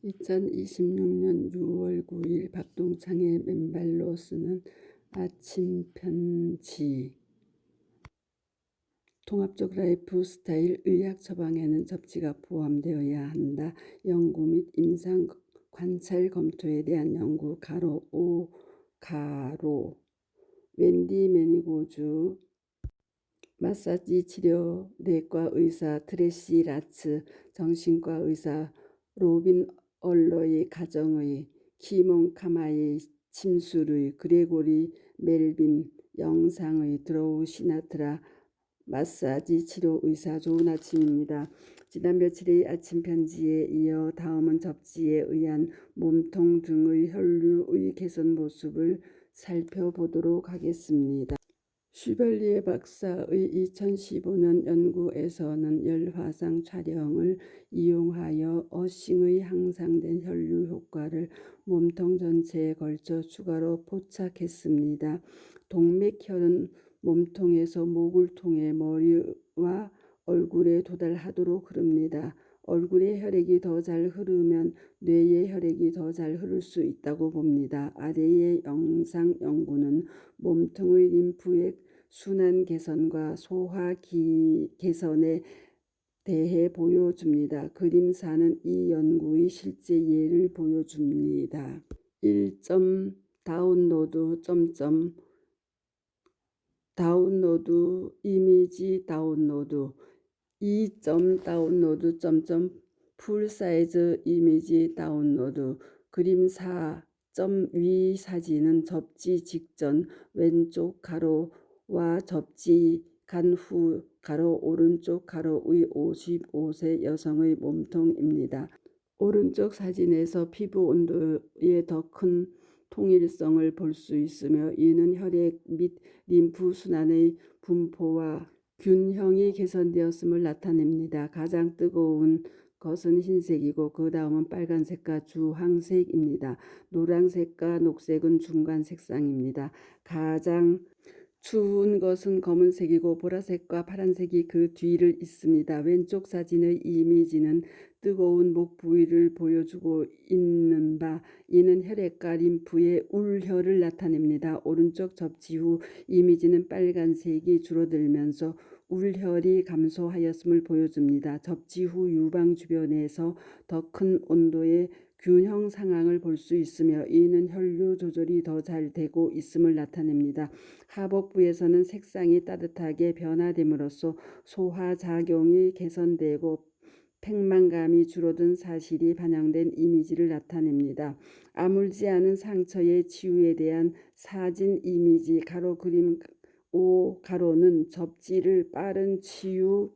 2026년 6월 9일 박동창의 맨발로 쓰는 아침 편지. 통합적 라이프 스타일 의학 처방에는 접지가 포함되어야 한다. 연구 및 임상 관찰 검토에 대한 연구 가로 5 가로 웬디 매니고주 마사지 치료 내과 의사 트레시 라츠, 정신과 의사 로빈 얼러의 가정의, 키몬 카마의 침술의, 그레고리 멜빈 영상의, 드로우 시나트라 마사지 치료 의사. 좋은 아침입니다. 지난 며칠의 아침 편지에 이어 다음은 접지에 의한 몸통 등의 혈류의 개선 모습을 살펴보도록 하겠습니다. 슈벌리에 박사의 2015년 연구에서는 열화상 촬영을 이용하여 어싱의 향상된 혈류 효과를 몸통 전체에 걸쳐 추가로 포착했습니다. 동맥혈은 몸통에서 목을 통해 머리와 얼굴에 도달하도록 흐릅니다. 얼굴에 혈액이 더 잘 흐르면 뇌에 혈액이 더 잘 흐를 수 있다고 봅니다. 아래의 영상 연구는 몸통의 림프액 순환 개선과 소화 개선에 대해 보여줍니다. 그림 4는 이 연구의 실제 예를 보여줍니다. 1점 다운로드 다운로드 이미지 다운로드 2점 다운로드 풀사이즈 이미지 다운로드 그림 4. 위 사진은 접지 직전 왼쪽 가로와 접지 간 후 가로 오른쪽 가로의 55세 여성의 몸통입니다. 오른쪽 사진에서 피부 온도의 더 큰 통일성을 볼 수 있으며 이는 혈액 및 림프 순환의 분포와 균형이 개선되었음을 나타냅니다. 가장 뜨거운 것은 흰색이고 그 다음은 빨간색과 주황색입니다. 노란색과 녹색은 중간 색상입니다. 가장 추운 것은 검은색이고 보라색과 파란색이 그 뒤를 잇습니다. 왼쪽 사진의 이미지는 뜨거운 목 부위를 보여주고 있는 바 이는 혈액과 림프의 울혈을 나타냅니다. 오른쪽 접지 후 이미지는 빨간색이 줄어들면서 울혈이 감소하였음을 보여줍니다. 접지 후 유방 주변에서 더 큰 온도의 균형 상황을 볼 수 있으며 이는 혈류 조절이 더 잘 되고 있음을 나타냅니다. 하복부에서는 색상이 따뜻하게 변화됨으로써 소화작용이 개선되고 팽만감이 줄어든 사실이 반영된 이미지를 나타냅니다. 아물지 않은 상처의 치유에 대한 사진 이미지 가로 그림 5 가로는 접지를 빠른 치유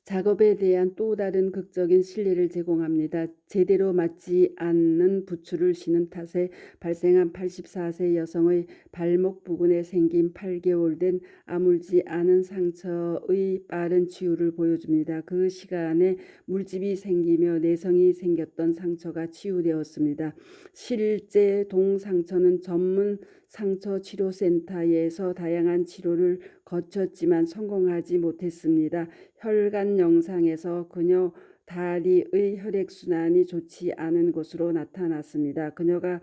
작업에 대한 또 다른 극적인 신뢰를 제공합니다. 제대로 맞지 않는 부츠를 신은 탓에 발생한 84세 여성의 발목 부근에 생긴 8개월 된 아물지 않은 상처의 빠른 치유를 보여줍니다. 그 시간에 물집이 생기며 내성이 생겼던 상처가 치유되었습니다. 실제 동상처는 전문 상처치료센터에서 다양한 치료를 거쳤지만 성공하지 못했습니다. 혈관 영상에서 그녀 다리의 혈액순환이 좋지 않은 것으로 나타났습니다. 그녀가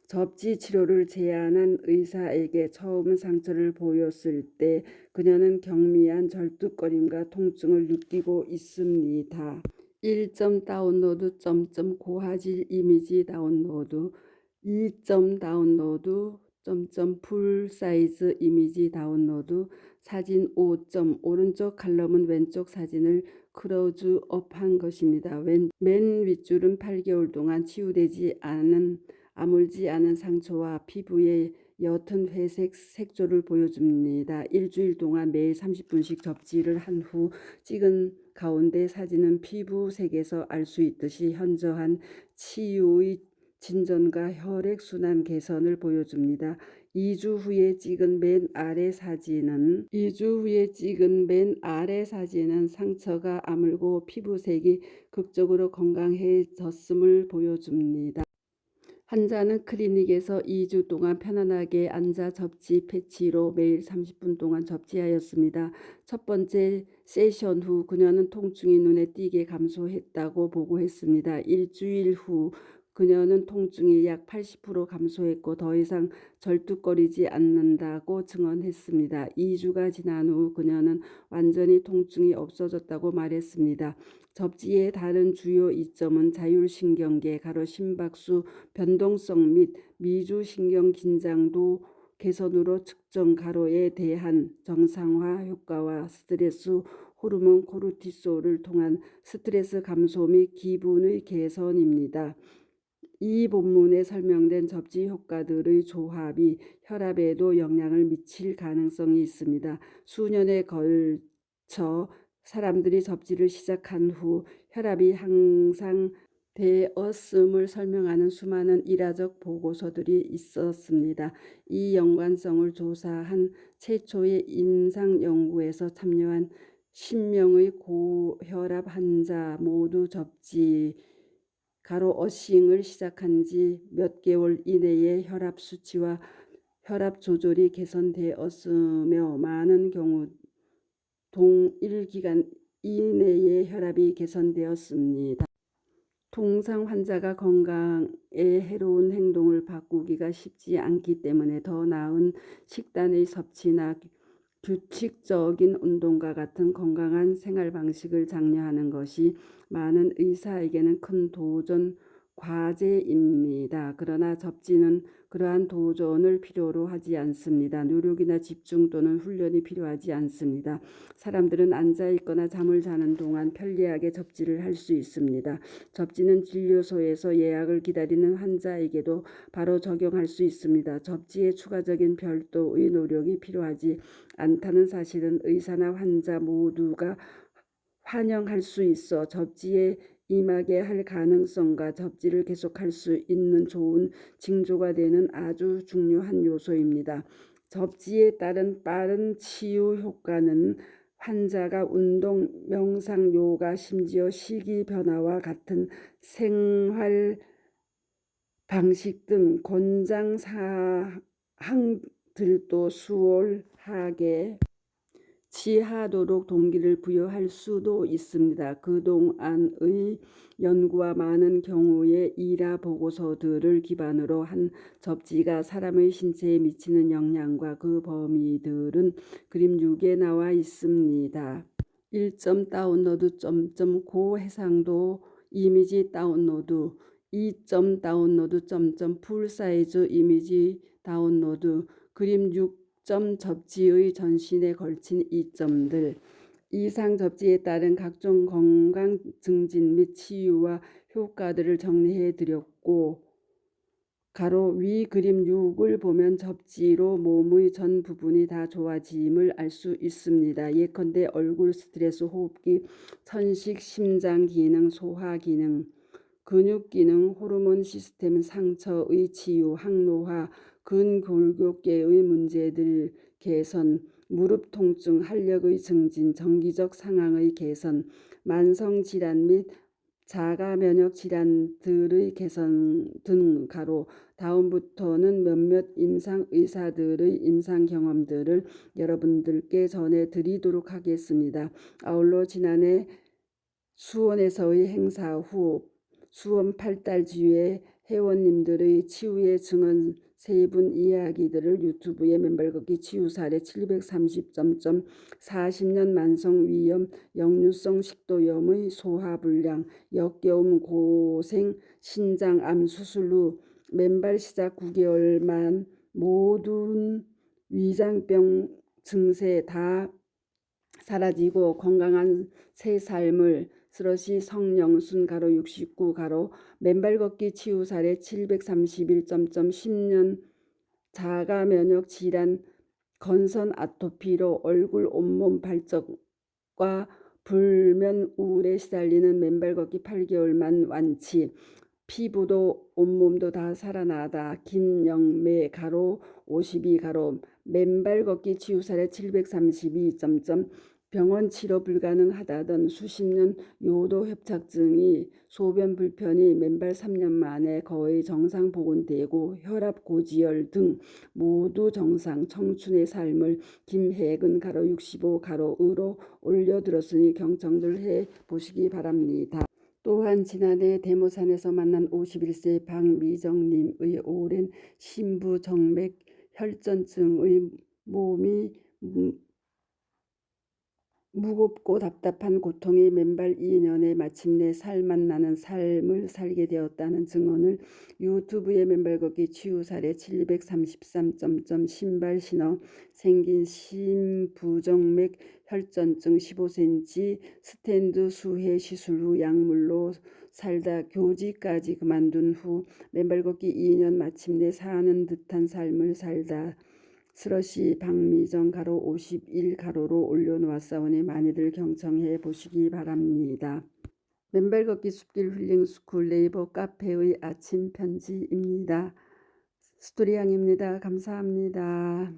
접지 치료를 제안한 의사에게 처음 상처를 보였을 때 그녀는 경미한 절뚝거림과 통증을 느끼고 있습니다. 1점 다운로드 고화질 이미지 다운로드 2점 다운로드 풀 사이즈 이미지 다운로드 사진 5점 오른쪽 칼럼은 왼쪽 사진을 크로즈업한 것입니다. 맨 윗줄은 8개월 동안 치유되지 않은 아물지 않은 상처와 피부의 옅은 회색 색조를 보여줍니다. 일주일 동안 매일 30분씩 접지를 한 후 찍은 가운데 사진은 피부색에서 알 수 있듯이 현저한 치유의 진전과 혈액순환 개선을 보여줍니다. 2주 후에 찍은 맨 아래 사진은 상처가 아물고 피부색이 극적으로 건강해졌음을 보여줍니다. 환자는 클리닉에서 2주 동안 편안하게 앉아 접지 패치로 매일 30분 동안 접지하였습니다. 첫 번째 세션 후 그녀는 통증이 눈에 띄게 감소했다고 보고했습니다. 일주일 후 그녀는 통증이 약 80% 감소했고 더 이상 절뚝거리지 않는다고 증언했습니다. 2주가 지난 후 그녀는 완전히 통증이 없어졌다고 말했습니다. 접지의 다른 주요 이점은 자율신경계, 심박수 변동성 및 미주신경 긴장도 개선으로 측정 에 대한 정상화 효과와 스트레스 호르몬 코르티솔을 통한 스트레스 감소 및 기분의 개선입니다. 이 본문에 설명된 접지 효과들의 조합이 혈압에도 영향을 미칠 가능성이 있습니다. 수년에 걸쳐 사람들이 접지를 시작한 후 혈압이 향상되었음을 설명하는 수많은 일화적 보고서들이 있었습니다. 이 연관성을 조사한 최초의 임상 연구에서 참여한 10명의 고혈압 환자 모두 접지 어싱을 시작한 지 몇 개월 이내에 혈압 수치와 혈압 조절이 개선되었으며 많은 경우 동일 기간 이내에 혈압이 개선되었습니다. 통상 환자가 건강에 해로운 행동을 바꾸기가 쉽지 않기 때문에 더 나은 식단의 섭취나 규칙적인 운동과 같은 건강한 생활 방식을 장려하는 것이 많은 의사에게는 큰 도전 과제입니다. 그러나 접지는 그러한 도전을 필요로 하지 않습니다. 노력이나 집중 또는 훈련이 필요하지 않습니다. 사람들은 앉아 있거나 잠을 자는 동안 편리하게 접지를 할 수 있습니다. 접지는 진료소에서 예약을 기다리는 환자에게도 바로 적용할 수 있습니다. 접지에 추가적인 별도의 노력이 필요하지 않다는 사실은 의사나 환자 모두가 환영할 수 있어 접지에 임하게 할 가능성과 접지를 계속할 수 있는 좋은 징조가 되는 아주 중요한 요소입니다. 접지에 따른 빠른 치유 효과는 환자가 운동, 명상, 요가, 심지어 식이 변화와 같은 생활 방식 등 권장 사항들도 수월하게 취하도록 동기를 부여할 수도 있습니다. 그동안의 연구와 많은 경우의 일화 보고서들을 기반으로 한 접지가 사람의 신체에 미치는 영향과 그 범위들은 그림 6에 나와 있습니다. 1점 다운로드 고해상도 이미지 다운로드 2점 다운로드 풀사이즈 이미지 다운로드 그림 6점 접지의 전신에 걸친 이점들 이상 접지에 따른 각종 건강 증진 및 치유와 효과들을 정리해 드렸고 위 그림 6을 보면 접지로 몸의 전 부분이 다 좋아짐을 알 수 있습니다. 예컨대 얼굴, 스트레스, 호흡기, 천식, 심장 기능, 소화 기능, 근육 기능, 호르몬 시스템, 상처의 치유, 항노화, 근골격계의 문제들 개선, 무릎 통증, 활력의 증진, 정기적 상황의 개선, 만성 질환 및 자가 면역 질환들의 개선 등 다음부터는 몇몇 임상 의사들의 임상 경험들을 여러분들께 전해드리도록 하겠습니다. 아울러 지난해 수원에서의 행사 후 수원 8달지회 회원님들의 치유의 증언 3분 이야기들을 유튜브에 맨발 걷기 치유 사례 730점 40년 만성 위염, 역류성 식도염의 소화불량, 역겨움 고생, 신장암 수술 후 맨발 시작 9개월 만 모든 위장병 증세 다 사라지고 건강한 새 삶을 스러시 성영순 69 맨발 걷기 치유 사례 731점 10년 자가 면역 질환 건선 아토피로 얼굴 온몸 발적과 불면 우울에 시달리는 맨발 걷기 8개월만 완치 피부도 온몸도 다 살아나다 김영매 52 맨발 걷기 치유 사례 732점 병원 치료 불가능하다던 수십 년 요도 협착증이 소변 불편이 맨발 3년 만에 거의 정상 복원되고 혈압 고지혈 등 모두 정상 청춘의 삶을 김혜근 가로 65 가로으로 올려들었으니 경청들 해 보시기 바랍니다. 또한 지난해 대모산에서 만난 51세 박미정님의 오랜 심부정맥 혈전증의 몸이 무겁고 답답한 고통이 맨발 2년에 마침내 살맛나는 삶을 살게 되었다는 증언을 유튜브에 맨발 걷기 치유 사례 733. 신발 신어 생긴 심부정맥 혈전증 15cm 스텐드 수혜 시술 후 약물로 살다 교직까지 그만둔 후 맨발 걷기 2년 마침내 사는 듯한 삶을 살다 스러시 박미정 가로 51 가로로 올려놓았사오니 많이들 경청해 보시기 바랍니다. 맨발 걷기 숲길 힐링 스쿨 네이버 카페의 아침 편지입니다. 스토리양입니다. 감사합니다.